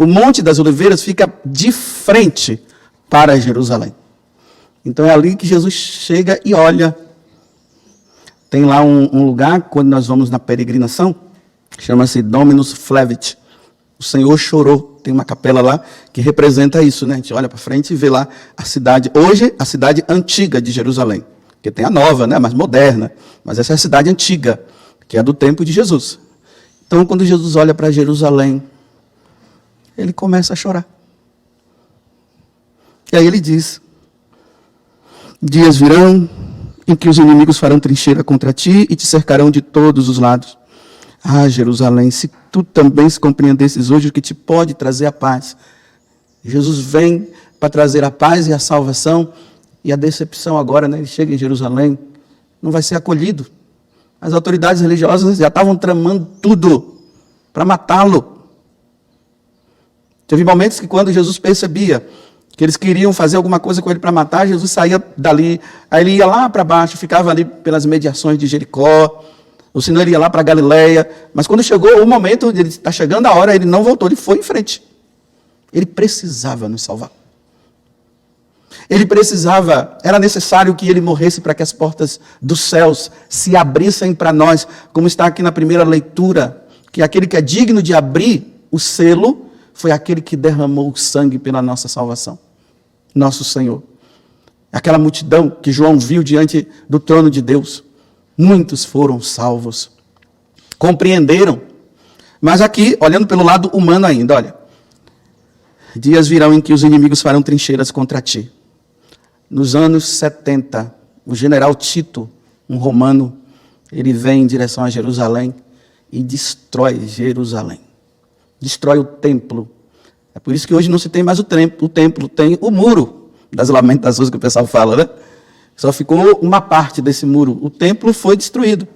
O Monte das Oliveiras fica de frente para Jerusalém. Então é ali que Jesus chega e olha. Tem lá um lugar, quando nós vamos na peregrinação, chama-se Dominus Flevit. O Senhor chorou. Tem uma capela lá que representa isso, né? A gente olha para frente e vê lá a cidade. Hoje, a cidade antiga de Jerusalém. Porque tem a nova, né? Mais moderna. Mas essa é a cidade antiga, que é do tempo de Jesus. Então, quando Jesus olha para Jerusalém, ele começa a chorar. E aí ele diz: dias virão em que os inimigos farão trincheira contra ti e te cercarão de todos os lados. Ah, Jerusalém, se tu também se compreendesses hoje o que te pode trazer a paz. Jesus vem para trazer a paz e a salvação, e a decepção agora, né? Ele chega em Jerusalém, não vai ser acolhido. As autoridades religiosas já estavam tramando tudo para matá-lo. Teve momentos que quando Jesus percebia que eles queriam fazer alguma coisa com ele para matar, Jesus saía dali, aí ele ia lá para baixo, ficava ali pelas mediações de Jericó, ou senão ele ia lá para Galileia, mas quando chegou o momento, ele está chegando a hora, ele não voltou, ele foi em frente. Ele precisava nos salvar. Ele precisava, era necessário que ele morresse para que as portas dos céus se abrissem para nós, como está aqui na primeira leitura, que aquele que é digno de abrir o selo foi aquele que derramou o sangue pela nossa salvação, nosso Senhor. Aquela multidão que João viu diante do trono de Deus, muitos foram salvos, compreenderam. Mas aqui, olhando pelo lado humano ainda, olha, dias virão em que os inimigos farão trincheiras contra ti. Nos anos 70, o general Tito, um romano, ele vem em direção a Jerusalém e destrói Jerusalém. Destrói o templo. É por isso que hoje não se tem mais o templo, tem o muro das lamentações que o pessoal fala, né? Só ficou uma parte desse muro. O templo foi destruído.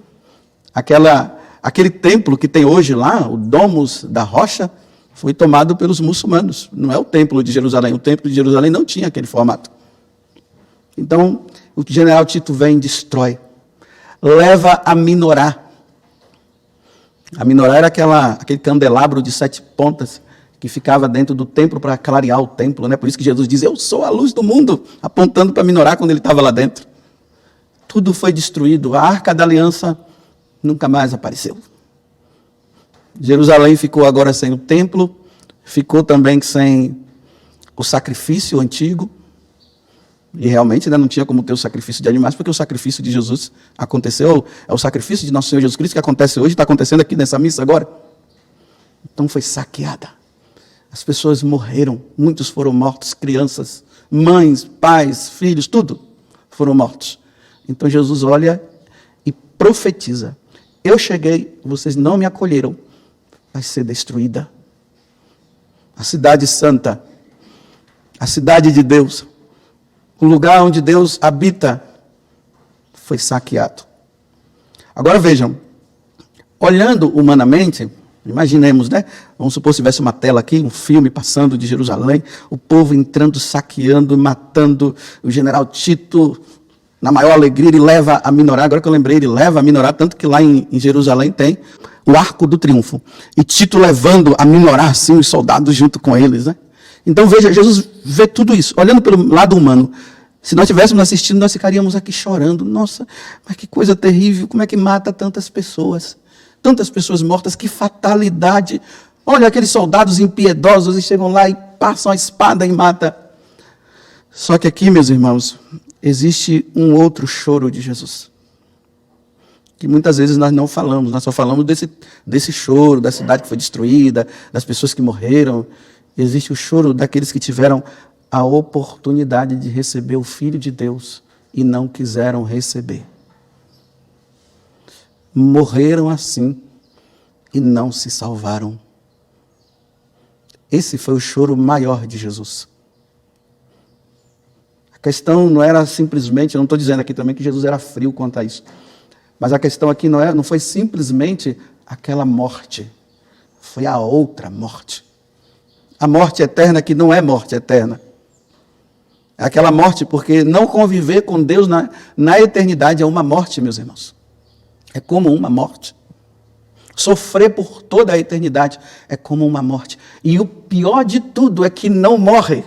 Aquele templo que tem hoje lá, o Domus da Rocha, foi tomado pelos muçulmanos. Não é o templo de Jerusalém. O templo de Jerusalém não tinha aquele formato. Então, o general Tito vem e destrói. Leva a Minorá. A Minorá era aquele candelabro de 7 pontas que ficava dentro do templo para clarear o templo, né? Por isso que Jesus diz: eu sou a luz do mundo, apontando para a Minorá quando ele estava lá dentro. Tudo foi destruído. A Arca da Aliança nunca mais apareceu. Jerusalém ficou agora sem o templo, ficou também sem o sacrifício antigo. E realmente, né, não tinha como ter o sacrifício de animais, porque o sacrifício de Jesus aconteceu, é o sacrifício de nosso Senhor Jesus Cristo que acontece hoje, está acontecendo aqui nessa missa agora. Então foi saqueada. As pessoas morreram, muitos foram mortos, crianças, mães, pais, filhos, tudo foram mortos. Então Jesus olha e profetiza: eu cheguei, vocês não me acolheram, vai ser destruída. A cidade santa, a cidade de Deus, o lugar onde Deus habita, foi saqueado. Agora vejam, olhando humanamente, imaginemos, né? Vamos supor se tivesse uma tela aqui, um filme passando de Jerusalém, o povo entrando, saqueando, matando o general Tito, na maior alegria, ele leva a Minorá. Agora que eu lembrei, ele leva a Minorá, tanto que lá em Jerusalém tem o Arco do Triunfo. E Tito levando a Minorá, assim, os soldados junto com eles, né? Então veja, Jesus vê tudo isso, olhando pelo lado humano. Se nós estivéssemos assistindo, nós ficaríamos aqui chorando. Nossa, mas que coisa terrível, como é que mata tantas pessoas? Tantas pessoas mortas, que fatalidade. Olha aqueles soldados impiedosos, eles chegam lá e passam a espada e matam. Só que aqui, meus irmãos, existe um outro choro de Jesus, que muitas vezes nós não falamos, nós só falamos desse choro, da cidade que foi destruída, das pessoas que morreram. Existe o choro daqueles que tiveram a oportunidade de receber o Filho de Deus e não quiseram receber. Morreram assim e não se salvaram. Esse foi o choro maior de Jesus. A questão não era simplesmente, eu não estou dizendo aqui também que Jesus era frio quanto a isso, mas a questão aqui não foi simplesmente aquela morte, foi a outra morte. A morte eterna que não é morte eterna. É aquela morte porque não conviver com Deus na eternidade é uma morte, meus irmãos. É como uma morte. Sofrer por toda a eternidade é como uma morte. E o pior de tudo é que não morre.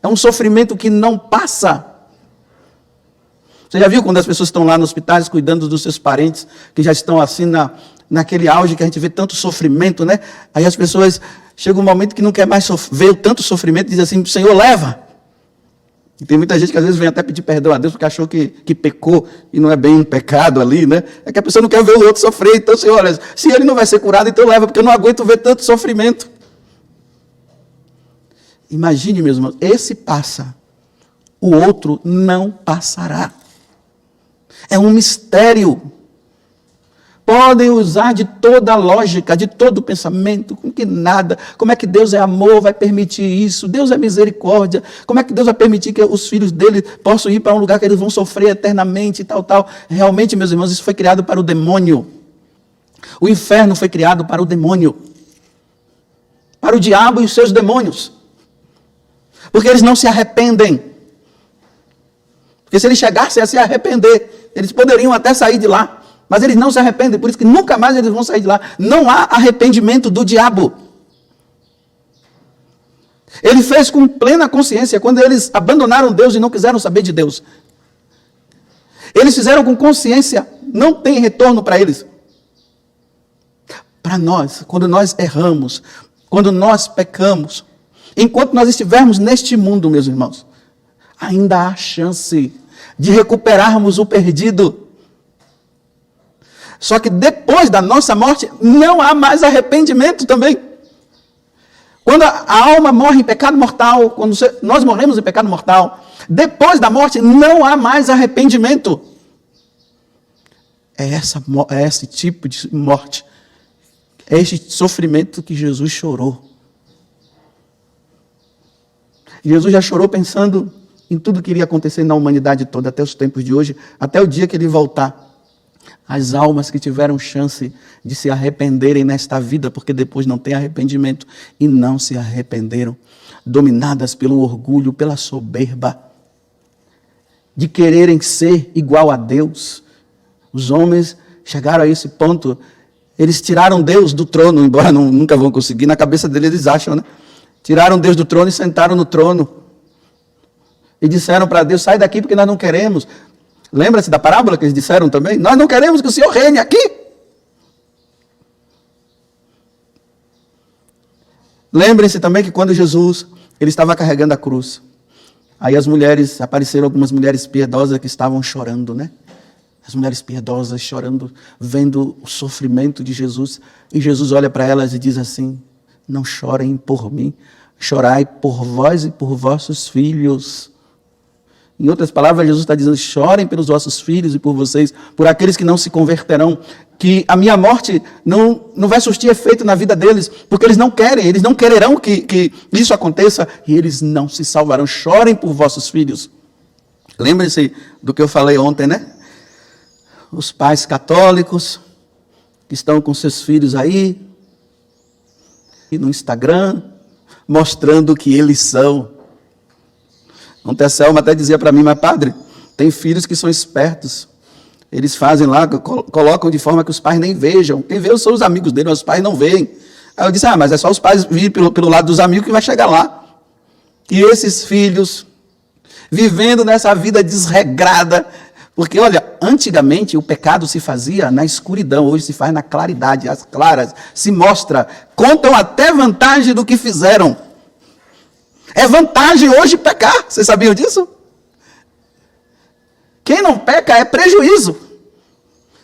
É um sofrimento que não passa. Você já viu quando as pessoas estão lá nos hospitais cuidando dos seus parentes, que já estão assim naquele auge que a gente vê tanto sofrimento, né? Aí as pessoas, chega um momento que não quer mais ver tanto sofrimento e diz assim, Senhor, leva. E tem muita gente que às vezes vem até pedir perdão a Deus porque achou que pecou e não é bem um pecado ali, né? É que a pessoa não quer ver o outro sofrer. Então, Senhor, olha, se ele não vai ser curado, então leva, porque eu não aguento ver tanto sofrimento. Imagine, meus irmãos, esse passa, o outro não passará. É um mistério. Podem usar de toda a lógica, de todo o pensamento, como que nada, como é que Deus é amor, vai permitir isso, Deus é misericórdia, como é que Deus vai permitir que os filhos dele possam ir para um lugar que eles vão sofrer eternamente e tal. Realmente, meus irmãos, isso foi criado para o demônio. O inferno foi criado para o demônio, para o diabo e os seus demônios, porque eles não se arrependem. Porque se eles chegassem a se arrepender, eles poderiam até sair de lá. Mas eles não se arrependem, por isso que nunca mais eles vão sair de lá. Não há arrependimento do diabo. Ele fez com plena consciência, quando eles abandonaram Deus e não quiseram saber de Deus. Eles fizeram com consciência, não tem retorno para eles. Para nós, quando nós erramos, quando nós pecamos, enquanto nós estivermos neste mundo, meus irmãos, ainda há chance de recuperarmos o perdido. Só que depois da nossa morte, não há mais arrependimento também. Quando a alma morre em pecado mortal, quando nós morremos em pecado mortal, depois da morte, não há mais arrependimento. É esse tipo de morte, é este sofrimento que Jesus chorou. Jesus já chorou pensando em tudo que iria acontecer na humanidade toda, até os tempos de hoje, até o dia que ele voltar. As almas que tiveram chance de se arrependerem nesta vida, porque depois não tem arrependimento, e não se arrependeram, dominadas pelo orgulho, pela soberba, de quererem ser igual a Deus. Os homens chegaram a esse ponto, eles tiraram Deus do trono, embora nunca vão conseguir, na cabeça deles eles acham, né? Tiraram Deus do trono e sentaram no trono. E disseram para Deus, sai daqui porque nós não queremos. Lembra-se da parábola que eles disseram também? Nós não queremos que o Senhor reine aqui. Lembrem-se também que quando Jesus ele estava carregando a cruz, aí apareceram algumas mulheres piedosas que estavam chorando, né? As mulheres piedosas chorando, vendo o sofrimento de Jesus. E Jesus olha para elas e diz assim, não chorem por mim, chorai por vós e por vossos filhos. Em outras palavras, Jesus está dizendo, chorem pelos vossos filhos e por vocês, por aqueles que não se converterão, que a minha morte não vai surtir efeito na vida deles, porque eles não quererão que isso aconteça, e eles não se salvarão. Chorem por vossos filhos. Lembrem-se do que eu falei ontem, né? Os pais católicos que estão com seus filhos aí, e no Instagram, mostrando o que eles são. Ontem a Selma até dizia para mim, mas padre, tem filhos que são espertos. Eles fazem lá, colocam de forma que os pais nem vejam. Quem vê são os amigos dele, mas os pais não veem. Aí eu disse, mas é só os pais virem pelo lado dos amigos que vai chegar lá. E esses filhos, vivendo nessa vida desregrada, porque olha, antigamente o pecado se fazia na escuridão, hoje se faz na claridade, as claras, se mostra, contam até vantagem do que fizeram. É vantagem hoje pecar. Vocês sabiam disso? Quem não peca é prejuízo.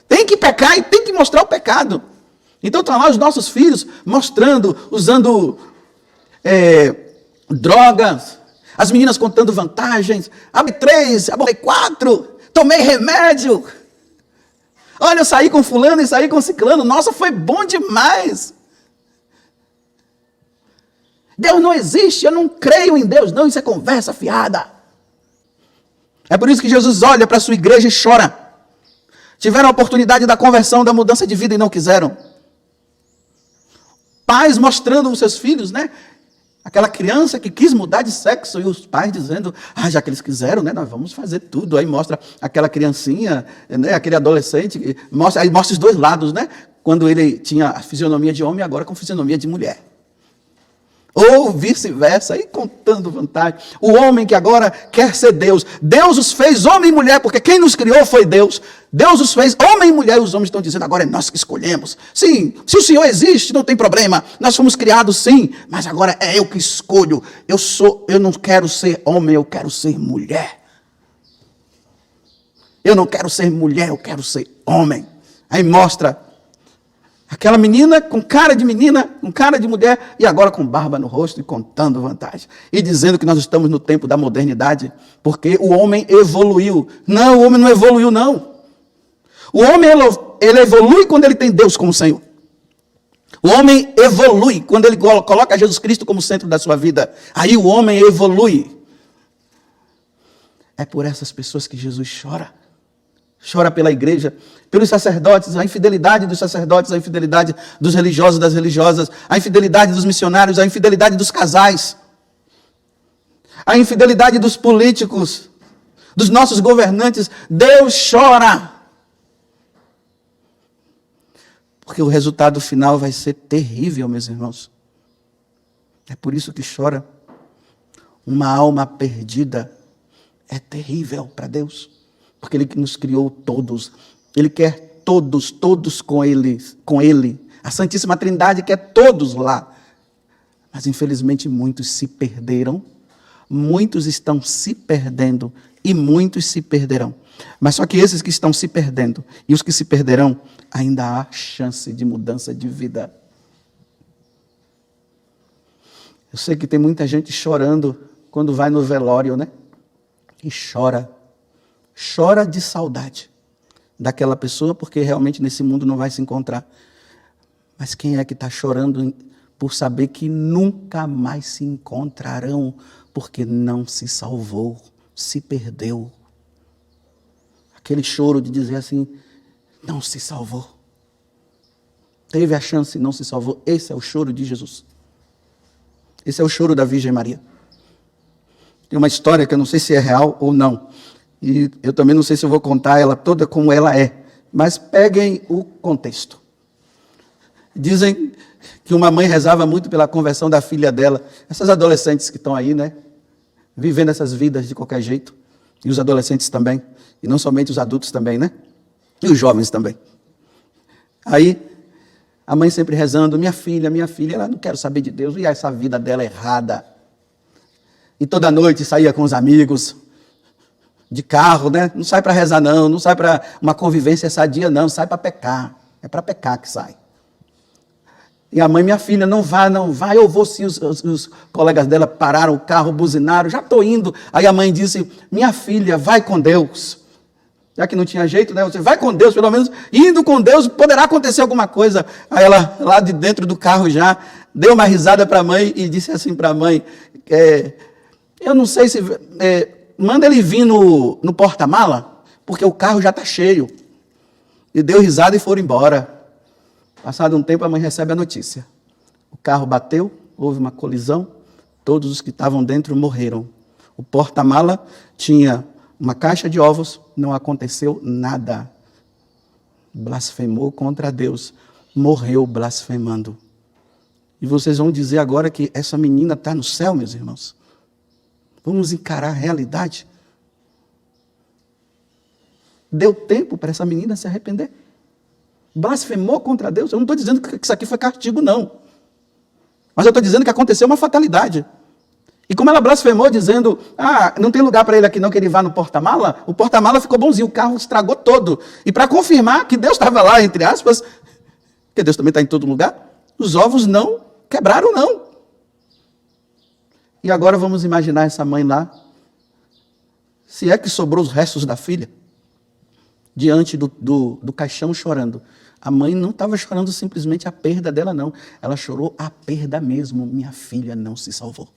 Tem que pecar e tem que mostrar o pecado. Então estão lá os nossos filhos mostrando, usando drogas. As meninas contando vantagens. Abri 3, abri 4. Tomei remédio. Olha, eu saí com fulano e saí com ciclano. Nossa, foi bom demais. Deus não existe, eu não creio em Deus, não, isso é conversa fiada. É por isso que Jesus olha para a sua igreja e chora. Tiveram a oportunidade da conversão, da mudança de vida e não quiseram. Pais mostrando os seus filhos, né? Aquela criança que quis mudar de sexo e os pais dizendo, já que eles quiseram, né, nós vamos fazer tudo. Aí mostra aquela criancinha, né, aquele adolescente, aí mostra os dois lados, né? quando ele tinha a fisionomia de homem, agora com fisionomia de mulher. Ou vice-versa, aí contando vantagem. O homem que agora quer ser Deus. Deus os fez homem e mulher, porque quem nos criou foi Deus. Deus os fez homem e mulher, e os homens estão dizendo, agora é nós que escolhemos. Sim, se o Senhor existe, não tem problema. Nós fomos criados sim, mas agora é eu que escolho. Eu não quero ser homem, eu quero ser mulher. Eu não quero ser mulher, eu quero ser homem. Aí mostra aquela menina com cara de menina, com cara de mulher, e agora com barba no rosto e contando vantagem. E dizendo que nós estamos no tempo da modernidade, porque o homem evoluiu. Não, o homem não evoluiu, não. O homem, ele evolui quando ele tem Deus como Senhor. O homem evolui quando ele coloca Jesus Cristo como centro da sua vida. Aí o homem evolui. É por essas pessoas que Jesus chora. Chora pela igreja, pelos sacerdotes, a infidelidade dos sacerdotes, a infidelidade dos religiosos, das religiosas, a infidelidade dos missionários, a infidelidade dos casais, a infidelidade dos políticos, dos nossos governantes. Deus chora. Porque o resultado final vai ser terrível, meus irmãos. É por isso que chora. Uma alma perdida é terrível para Deus. Porque Ele nos criou todos. Ele quer todos com Ele. A Santíssima Trindade quer todos lá. Mas infelizmente muitos se perderam. Muitos estão se perdendo. E muitos se perderão. Mas só que esses que estão se perdendo e os que se perderão, ainda há chance de mudança de vida. Eu sei que tem muita gente chorando quando vai no velório, né? E chora. Chora de saudade daquela pessoa, porque realmente nesse mundo não vai se encontrar. Mas quem é que está chorando por saber que nunca mais se encontrarão, porque não se salvou, se perdeu? Aquele choro de dizer assim, não se salvou. Teve a chance e não se salvou. Esse é o choro de Jesus. Esse é o choro da Virgem Maria. Tem uma história que eu não sei se é real ou não. E eu também não sei se eu vou contar ela toda como ela é. Mas peguem o contexto. Dizem que uma mãe rezava muito pela conversão da filha dela. Essas adolescentes que estão aí, né? Vivendo essas vidas de qualquer jeito. E os adolescentes também. E não somente os adultos também, né? E os jovens também. Aí, a mãe sempre rezando, minha filha, ela não quero saber de Deus. E essa vida dela errada. E toda noite saía com os amigos, de carro, né? Não sai para rezar não sai para uma convivência sadia não, sai para pecar. É para pecar que sai. E a mãe, minha filha, não vai, eu vou sim. Os colegas dela pararam o carro, buzinaram, já estou indo. Aí a mãe disse, minha filha, vai com Deus. Já que não tinha jeito, né? Você vai com Deus, pelo menos indo com Deus, poderá acontecer alguma coisa. Aí ela, lá de dentro do carro já, deu uma risada para a mãe e disse assim para a mãe, eu não sei se... manda ele vir no porta-mala, porque o carro já está cheio. E deu risada e foram embora. Passado um tempo, a mãe recebe a notícia. O carro bateu, houve uma colisão, todos os que estavam dentro morreram. O porta-mala tinha uma caixa de ovos, não aconteceu nada. Blasfemou contra Deus, morreu blasfemando. E vocês vão dizer agora que essa menina está no céu, meus irmãos? Vamos encarar a realidade. Deu tempo para essa menina se arrepender. Blasfemou contra Deus. Eu não estou dizendo que isso aqui foi castigo, não. Mas eu estou dizendo que aconteceu uma fatalidade. E como ela blasfemou dizendo, não tem lugar para ele aqui não, que ele vá no porta-mala, o porta-mala ficou bonzinho, o carro estragou todo. E para confirmar que Deus estava lá, entre aspas, porque Deus também está em todo lugar, os ovos não quebraram, não. E agora vamos imaginar essa mãe lá, se é que sobrou os restos da filha, diante do caixão chorando. A mãe não estava chorando simplesmente a perda dela, não. Ela chorou a perda mesmo. Minha filha não se salvou.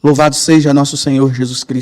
Louvado seja nosso Senhor Jesus Cristo.